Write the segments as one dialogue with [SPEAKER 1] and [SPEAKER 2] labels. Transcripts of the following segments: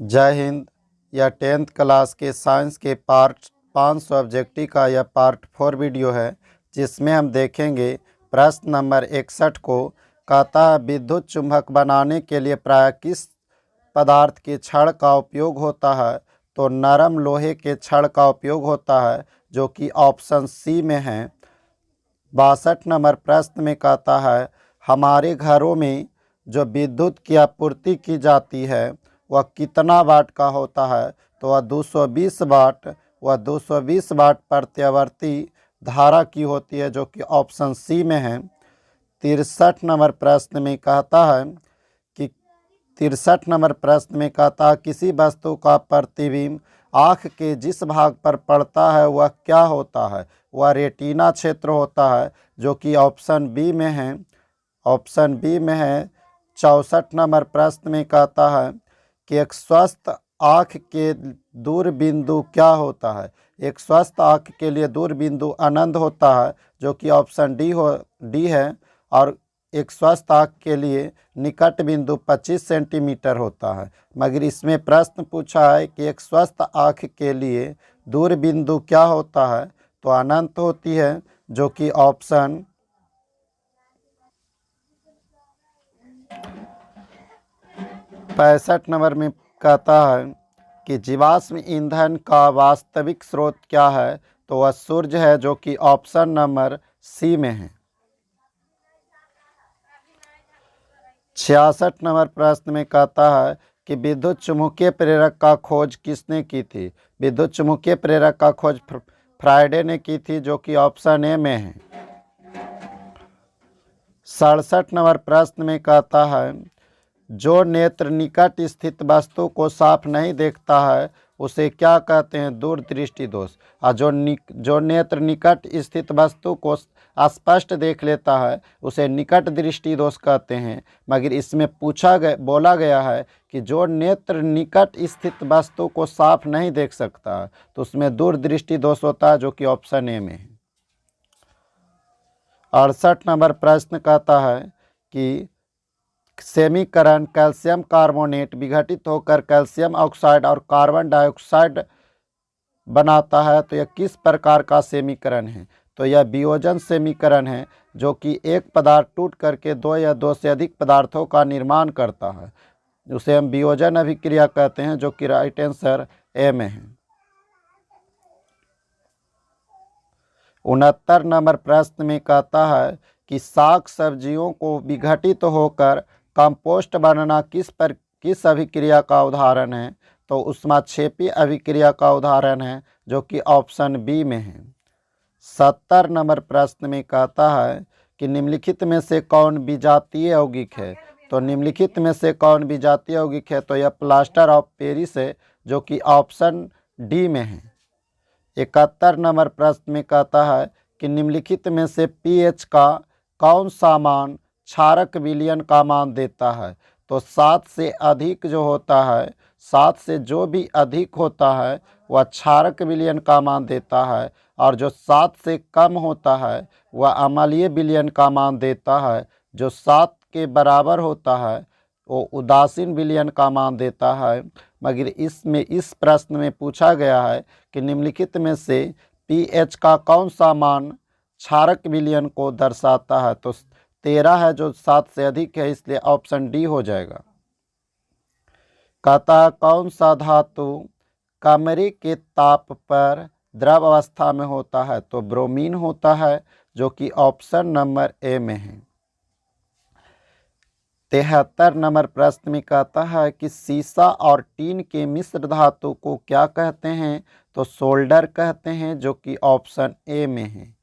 [SPEAKER 1] जय हिंद। यह 10th class के साइंस के पार्ट 5 ऑब्जेक्टिव का यह पार्ट 4 वीडियो है, जिसमें हम देखेंगे प्रश्न नंबर 61 को। कहता है विद्युत चुंबक बनाने के लिए प्रायः किस पदार्थ के छड़ का उपयोग होता है। तो नरम लोहे के छड़ का उपयोग होता है, जो कि ऑप्शन सी में है। 62 नंबर प्रश्न में कहता है हमारे घरों में जो विद्युत की आपूर्ति की जाती है वह कितना वाट का होता है। तो वह 220 वाट प्रत्यावर्ती धारा की होती है, जो कि ऑप्शन सी में है। 63 नंबर प्रश्न में कहता है कि 63 नंबर प्रश्न में कहता है किसी वस्तु का प्रतिबिंब आँख के जिस भाग पर पड़ता है वह क्या होता है। वह रेटिना क्षेत्र होता है, जो कि ऑप्शन बी में है। ऑप्शन बी में है। 64 नंबर प्रश्न में कहता है कि एक स्वस्थ आँख के दूरबिंदु क्या होता है। एक स्वस्थ आँख के लिए दूरबिंदु अनंत होता है, जो कि ऑप्शन डी है। और एक स्वस्थ आँख के लिए निकट बिंदु 25 सेंटीमीटर होता है। मगर इसमें प्रश्न पूछा है कि एक स्वस्थ आँख के लिए दूरबिंदु क्या होता है। तो अनंत होती है, जो कि ऑप्शन 65 नंबर में कहता है कि जीवाश्म ईंधन का वास्तविक स्रोत क्या है। तो वह सूर्य है, जो कि ऑप्शन नंबर सी में है। 66 नंबर प्रश्न में कहता है कि विद्युत चुम्बकीय प्रेरक का खोज किसने की थी। विद्युत चुम्बकीय प्रेरक का खोज फ्राइडे ने की थी, जो कि ऑप्शन ए में है। 67 नंबर प्रश्न में कहता है जो नेत्र निकट स्थित वस्तु को साफ नहीं देखता है उसे क्या कहते हैं। दूरदृष्टि दोष। और जो नेत्र निकट स्थित वस्तु को स्पष्ट देख लेता है उसे निकट दृष्टि दोष कहते हैं। मगर इसमें बोला गया है कि जो नेत्र निकट स्थित वस्तु को साफ नहीं देख सकता है तो उसमें दूरदृष्टि दोष होता है, जो कि ऑप्शन ए में है। 68 नंबर प्रश्न कहता है कि समीकरण कैल्शियम कार्बोनेट विघटित होकर कैल्शियम ऑक्साइड और कार्बन डाइऑक्साइड बनाता है। तो यह किस प्रकार का समीकरण है। तो यह वियोजन समीकरण है, जो कि एक पदार्थ टूट करके दो या दो से अधिक पदार्थों का निर्माण करता है। उसे हम वियोजन अभिक्रिया कहते हैं, जो कि राइट आंसर ए में है। 69 नंबर प्रश्न में कहता है कि साग सब्जियों को विघटित होकर कंपोस्ट बनना किस अभिक्रिया का उदाहरण है। तो ऊष्माक्षेपी अभिक्रिया का उदाहरण है, जो कि ऑप्शन बी में है। 70 नंबर प्रश्न में कहता है कि निम्नलिखित में से कौन विजातीय यौगिक है। तो निम्नलिखित में से कौन विजातीय यौगिक है। तो यह प्लास्टर ऑफ पेरिस है, जो कि ऑप्शन डी में है। 71 नंबर प्रश्न में कहता है कि निम्नलिखित में से पीएच का कौन सा मान क्षारक विलयन का मान देता है। तो 7 से अधिक जो होता है, 7 से जो भी अधिक होता है वह क्षारक विलयन का मान देता है। और जो 7 से कम होता है वह अम्लीय विलयन का मान देता है। जो 7 के बराबर होता है वो उदासीन विलयन का मान देता है। मगर इस प्रश्न में पूछा गया है कि निम्नलिखित में से पीएच का कौन सा मान क्षारक विलयन को दर्शाता है। तो 13 है, जो 7 से अधिक है, इसलिए ऑप्शन डी हो जाएगा। कहता है कौन सा धातु कमरे के ताप पर द्रव अवस्था में होता है। तो ब्रोमीन होता है, जो कि ऑप्शन नंबर ए में है। 73 नंबर प्रश्न में कहता है कि सीसा और टीन के मिश्र धातु को क्या कहते हैं। तो सोल्डर कहते हैं, जो कि ऑप्शन ए में है।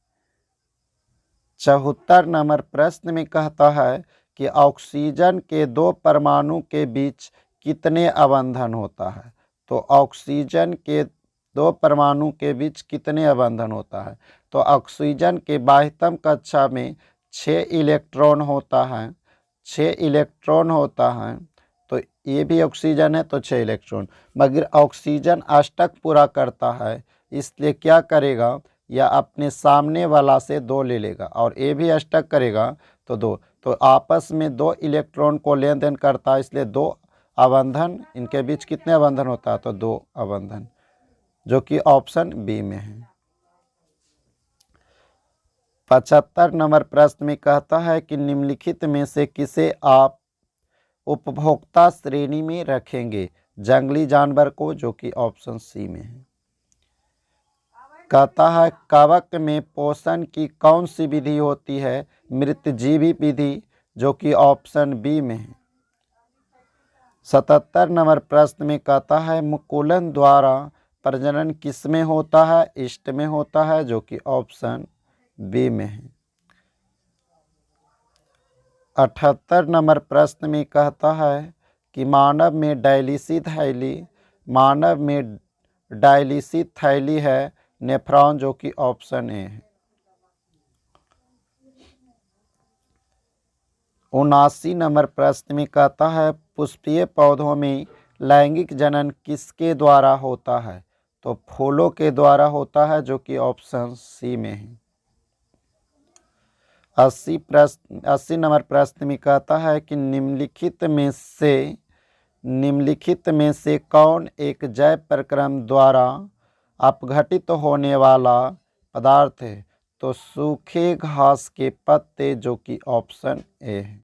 [SPEAKER 1] 74 नंबर प्रश्न में कहता है कि ऑक्सीजन के दो परमाणु के बीच कितने अबंधन होता है। तो ऑक्सीजन के दो परमाणु के बीच कितने अबंधन होता है। तो ऑक्सीजन के बाह्यतम कक्षा में 6 इलेक्ट्रॉन होता है। 6 इलेक्ट्रॉन होता है। तो ये भी ऑक्सीजन है, तो 6 इलेक्ट्रॉन। मगर ऑक्सीजन अष्टक पूरा करता है, इसलिए क्या करेगा, या अपने सामने वाला से 2 ले लेगा। और ये भी अष्टक करेगा तो 2। तो आपस में 2 इलेक्ट्रॉन को लेन देन करता है, इसलिए 2 अबंधन, इनके बीच कितने अबंधन होता है? तो 2 अबंधन, जो कि ऑप्शन बी में है। 75 नंबर प्रश्न में कहता है कि निम्नलिखित में से किसे आप उपभोक्ता श्रेणी में रखेंगे? जंगली जानवर को, जो कि ऑप्शन सी में है। कहता है कवक में पोषण की कौन सी विधि होती है? मृतजीवी विधि, जो कि ऑप्शन बी में है। 77 नंबर प्रश्न में कहता है मुकुलन द्वारा प्रजनन किसमें होता है? ईस्ट में होता है, जो कि ऑप्शन बी में है। 78 नंबर प्रश्न में कहता है कि मानव में डायलिसिस थैली है नेफ्रॉन, जो कि ऑप्शन ए है। 79 नंबर प्रश्न में कहता है पुष्पीय पौधों में लैंगिक जनन किसके द्वारा होता है? तो फूलों के द्वारा होता है, जो कि ऑप्शन सी में है। 80 नंबर प्रश्न में कहता है कि निम्नलिखित में से कौन एक जैव प्रक्रम द्वारा अपघटित होने वाला पदार्थ है? तो सूखे घास के पत्ते, जो कि ऑप्शन ए है।